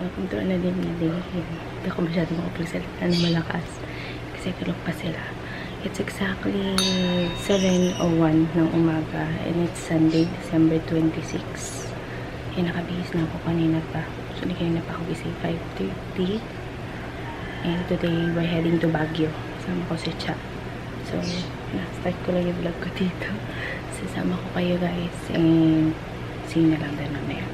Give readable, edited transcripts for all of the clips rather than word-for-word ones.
Welcome to another day. Hindi ako masyadong makapagsalita ng malakas kasi tulog pa sila. It's exactly 7:01 ng umaga and it's Sunday, December 26. Kaya nakabihis na ako kanina pa. Actually, kanina pa ako gising 5:30. And today, we're heading to Baguio. Kasama ko si Cha. So, na-start ko lang yung vlog ko dito. Sasama ko kayo guys. And see you na lang din mamaya.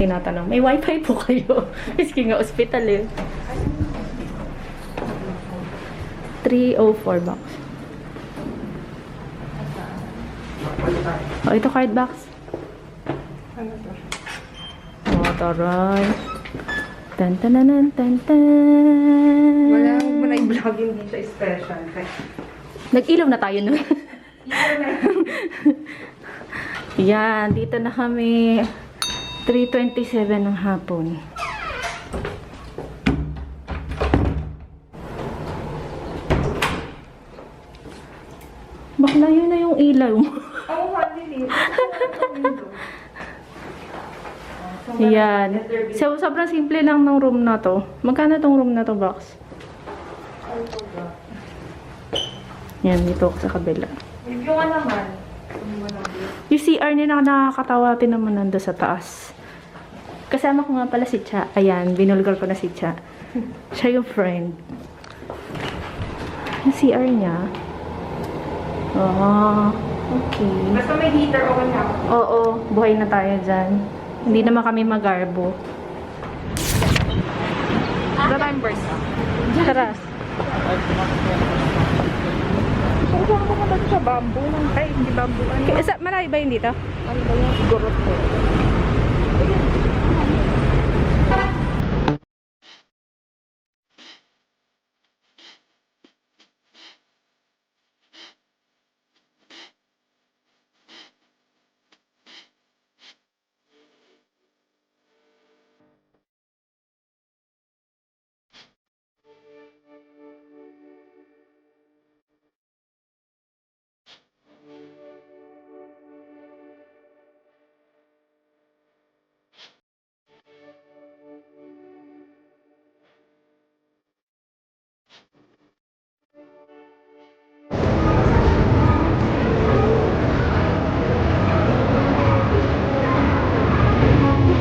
Tinatanong, may wifi po kayo? Miski nga hospital eh. 304 box. Oh, ito card box. Ano to? Oh, taray. Tan tan tan tan tan. Wala mo na i-vlog, hindi siya special. Nag-ilaw na tayo nun. Yan, dito na kami. 3:27 ng hapon. Bakla yun na yung ilaw. Oo, hindi. So, Yan. So, sobrang simple lang ng room na to. Magkano tong room na to, box? Yan, dito ako sa kabila. Review ka naman. Yung CR nila nakakatawa din naman nando sa taas. Kasama ko nga pala si Cha. Ayan, binulgar ko na si Cha. Siya yung friend. Yung CR niya. Oh, okay. Basta may heater, okay na ako. Oo, buhay na tayo dyan. Hindi naman kami magarbo. Wala tayong burst. Tara. Kung ako ka sa bamboo. Ay, hindi bamboo. Malayo ba yun dito? Ano ba yung siguro po?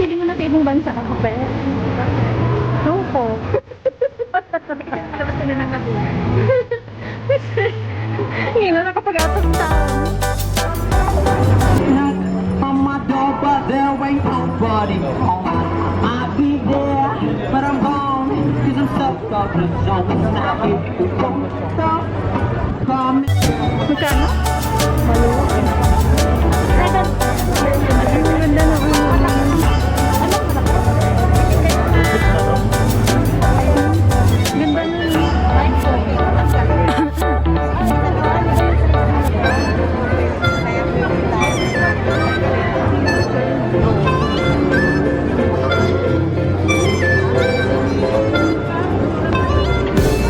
Pili mo na sa ibang bansa ako, pe. Loko. Tapos na nang nabuhay. Hindi na nakapag-atong taon. Knock on my door, but there ain't nobody home. I'll be there, but I'm gone, 'cause I'm stuck up in the zone. Now if you don't stop, call me. Magkano? Ang ganda ng Ganda nun.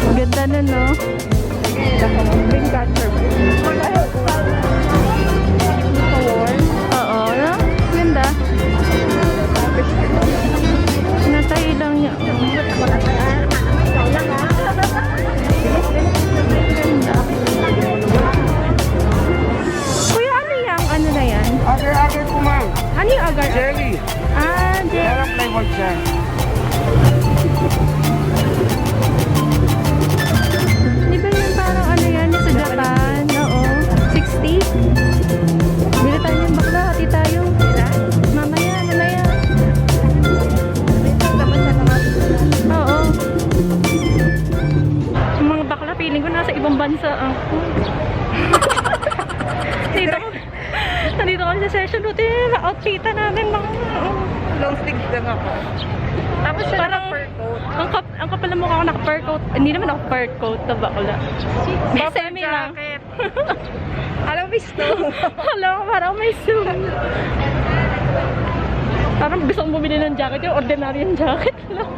Ang ganda nun, no? Bring catcher. Oo, no? Ganda. Natay lang niya. Ikaw lang ha. Ganda. Kuya, ano yung ano na yan? Agar-agar ko, ma'am. Ano yung agar? Jelly. Ah, jelly. Sarap flavor siya. Di ba yun parang ano yan? Yung sa Japan? Oo. 60? Bili tayo yung bakla. Hati tayo. Mamaya, mamaya. Oo. Yung mga bakla, feeling ko nasa ibang bansa. Nandito kami sa session routine. Outfitan namin mga... Long sleeves lang ako. Tapos siya Parang, naka-fur coat. ang kapal na mukha ko naka-fur coat. Hindi naman ako-fur coat na bakla. Bubble Semi lang. jacket. Alam mo, stone. Hello, parang may zoom. Parang gusto kong bumili ng jacket, yung ordinary yung jacket lang.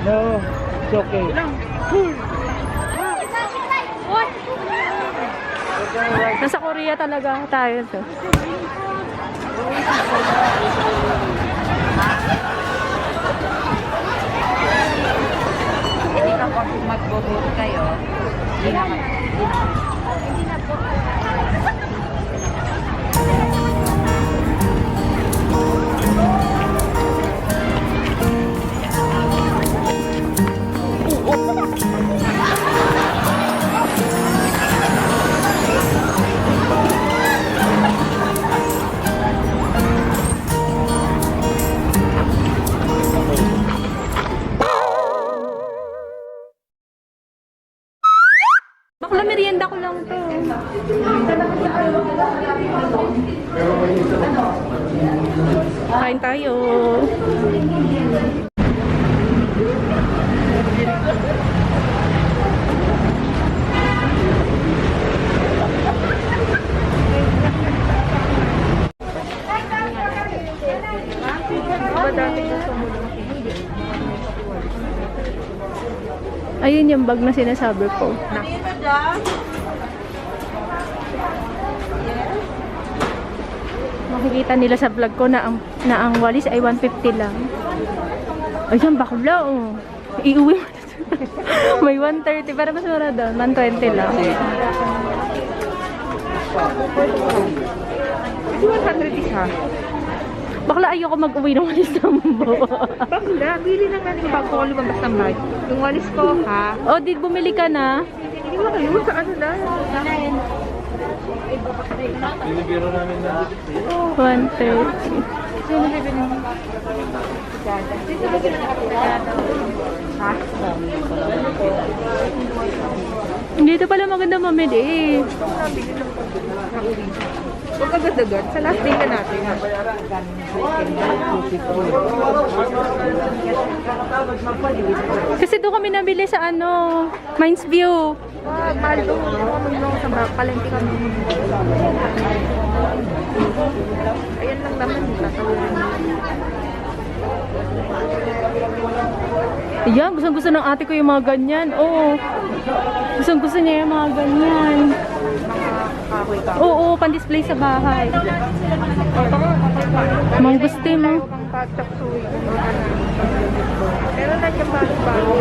No, it's okay. What? Nasa Korea talaga tayo to. Hindi ka pag mag-vote kayo, hindi na Bakla merienda ko lang to. Kain tayo. Ayun yung bag na sinasabi ko. Makikita nila sa vlog ko na ang walis ay 150 lang. Ayun, bakla oh. Iuwi mo na. May 130 para mas mura doon. 120 lang. 100 isa. Bakla ayoko mag-uwi ng walis ng buo. Bakla, bili lang natin bago ko lumabas ng bag. Yung walis ko, ha? Oh, di bumili ka na? Hindi mo kayo sa ano na. 130. Sino bibili mo? Sino bibili ha? Dito pala maganda mamili eh. Nabili lang po. Nakauwi. Huwag agad-agad. Sa last day na natin. Kasi doon kami nabili sa ano, Mines View. Wag, mahal doon. Magulong sa palengke kami. Ayan lang naman. Tatawin. Ayan, gustong-gusto ng ate ko yung mga ganyan. Oo. Gustong-gusto niya yung mga ganyan. Kahoy ka. Oo, pan-display sa bahay. Mga gusto mo. Pang pagtaksuy. Pero na yung bago-bago.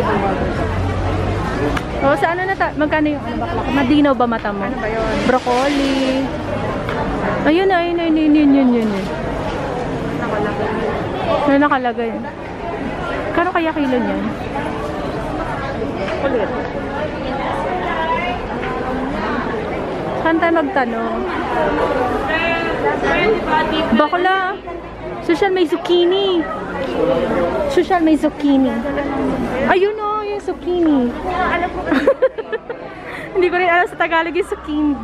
Oo, sa ano na magkano yung ano bakla? Madinaw ba mata mo? Ano ba yun? Broccoli. Ayun, yun. Ano nakalagay? Kano kaya kilo niyan? Ulit. Saan tayo magtanong? Bakla. Social may zucchini. Ayun o, yung zucchini. Alam ko ba? Hindi ko rin alam sa Tagalog yung zucchini.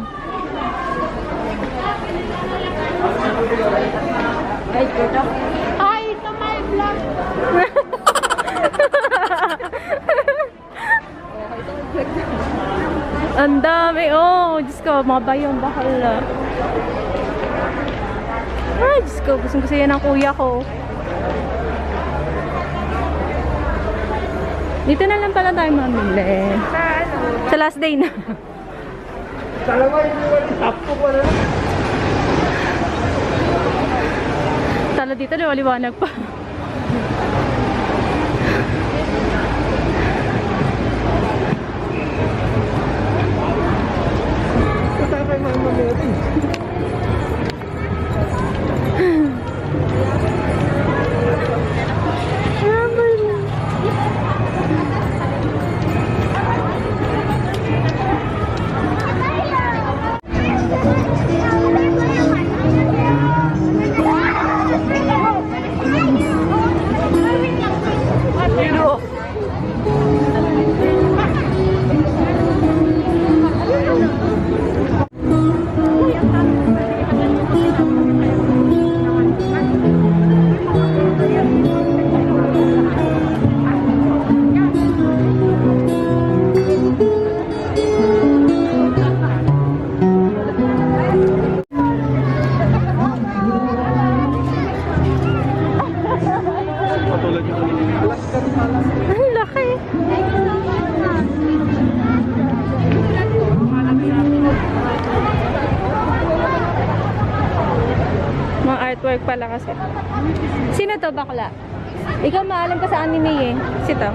Hi, ito my vlog. Ang dami, oh. Diyos ko, mga bayong bakal. Ay, Diyos ko, gusto yan ng kuya ko. Dito na lang pala tayo mamili. Sa ano? Sa last day na. Tala dito, liwaliwanag pa. Uy, ang pala kasi. Sino to, bakla? Ikaw maalam ka sa anime eh. Sito.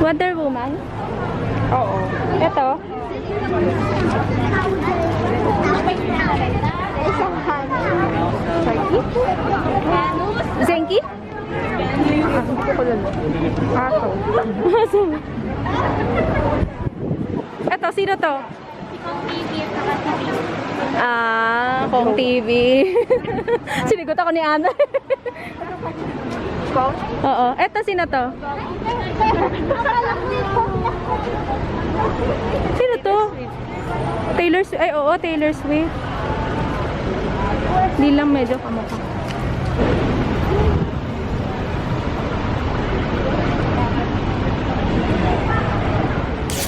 Wonder Woman? Oo. Ito? Zenki? Hindi ko lang. Aso. Ito, sino to? Kong TV. Sinigot ako ni Ana. Kong? Oo. Ito, sino to? Sino to? Taylor Swift. Ay, oo, Taylor Swift. Hindi lang medyo kamukha.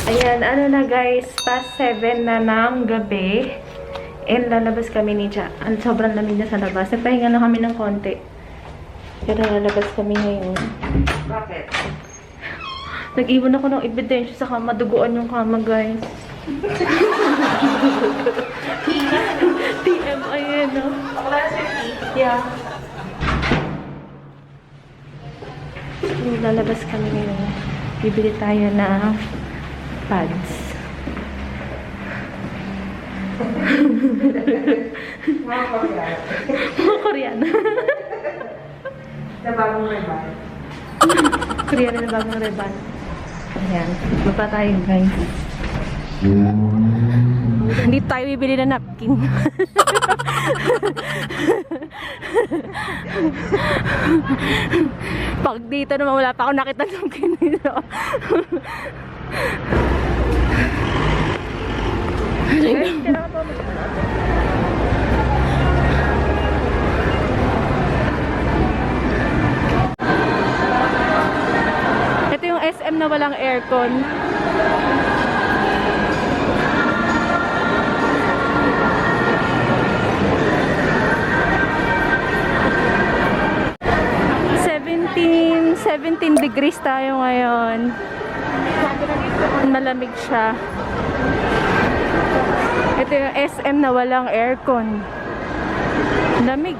Ayan, ano na guys, past 7 na ng gabi. And lalabas kami ni Cha. Sobrang lamig na sa labas. Nagpahinga na kami ng konti. Pero lalabas kami ngayon. Bakit? Nag-iwan ako ng ebidensya sa kama. Duguan yung kama, guys. TMI yan, no? Yeah. Lalabas kami ngayon. Bibili tayo ng pads. Mga Koreano. Sa bagong rebal. Koreano na bagong rebal. Ayan. Baba tayo, guys. Hindi tayo bibili na napkin. Pag dito naman wala pa ako nakita ng napkin dito. Ito yung SM na walang aircon. $17 degrees tayo ngayon. Malamig siya. Ito yung SM na walang aircon. Lamig.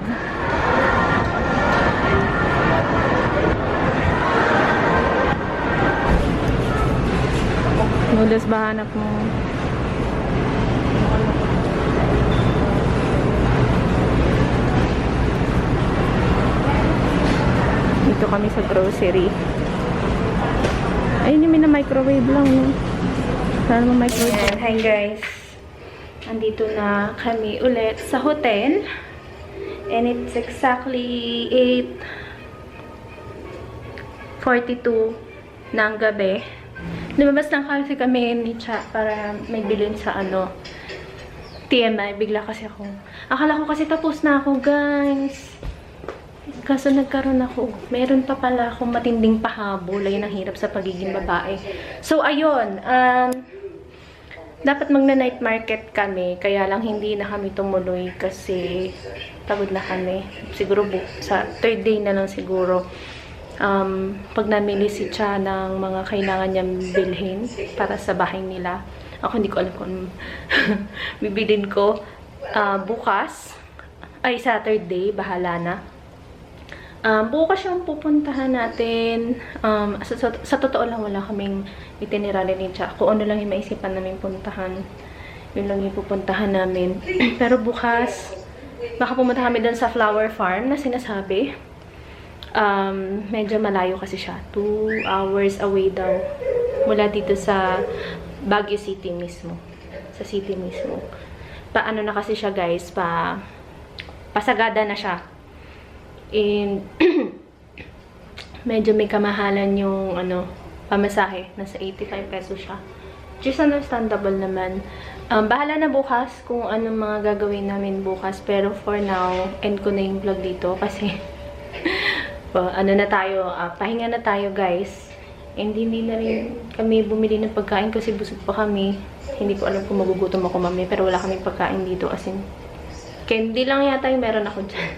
Noodles ba hanap mo? Dito kami sa grocery. Ayun yung mina-microwave lang. No? Sana naman microwave. Hi guys. Andito na kami ulit sa hotel. And it's exactly 8:42 ng gabi. Lumabas lang kasi kami ni Cha para may bilhin sa TMI. Bigla kasi ako. Akala ko kasi tapos na ako, guys. Kaso nagkaroon ako. Meron pa pala akong matinding pahabol. Ayun ang hirap sa pagiging babae. So, ayun. Dapat magna-night market kami. Kaya lang hindi na kami tumuloy kasi pagod na kami. Siguro sa third day na lang siguro. Pag namili si Cha ng mga kailangan niyang bilhin para sa bahay nila. Ako hindi ko alam kung bibilin ko bukas. Ay, Saturday. Bahala na. Bukas yung pupuntahan natin. Sa totoo lang, wala kaming itinerary ni Cha. Kung ano lang yung maisipan namin puntahan. Yun lang yung pupuntahan namin. Pero bukas, baka pumunta kami dun sa flower farm na sinasabi. Medyo malayo kasi siya. 2 hours away daw. Mula dito sa Baguio City mismo. Sa city mismo. Paano na kasi siya, guys? Pasagada na siya. And medyo may kamahalan yung pamasahe. Nasa 85 pesos siya. Just understandable naman. Bahala na bukas kung anong mga gagawin namin bukas. Pero for now, end ko na yung vlog dito kasi pahinga na tayo, guys. And hindi na rin kami bumili ng pagkain kasi busog pa kami. Hindi ko alam kung magugutom ako mamaya, pero wala kaming pagkain dito as in candy lang yata yung meron ako dyan.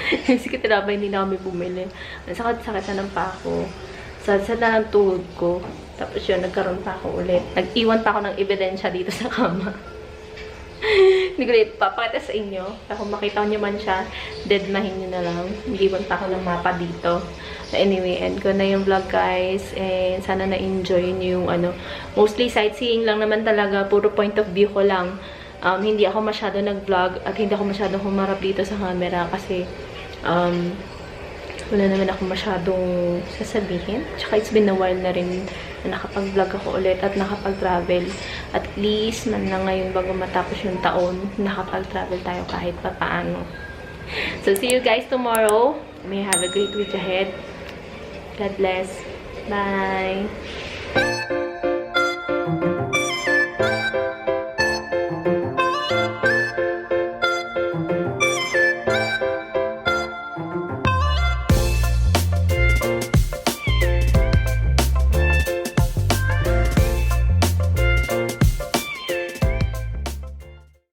Kasi tinapay hindi na kami bumili. Sakit-sakit na ng pako. Sakit na ng tuhod ko. Tapos yun, nagkaroon pa ako ulit. Nag-iwan pa ako ng ebidensya dito sa kama. Hindi ko ulit papakita sa inyo. Kung makita nyo man siya, deadmahin nyo na lang. Nag-iwan pa ako ng mapa dito. Anyway, end ko na yung vlog, guys. And sana na-enjoy nyo yung mostly sightseeing lang naman talaga. Puro point of view ko lang. Hindi ako masyado nag-vlog at hindi ako masyado humarap dito sa camera kasi wala naman ako masyadong sasabihin. Tsaka it's been a while na rin na nakapag-vlog ako ulit at nakapag-travel. At least man lang ngayon bago matapos yung taon, nakapag-travel tayo kahit pa paano. So, see you guys tomorrow. May have a great week ahead. God bless. Bye!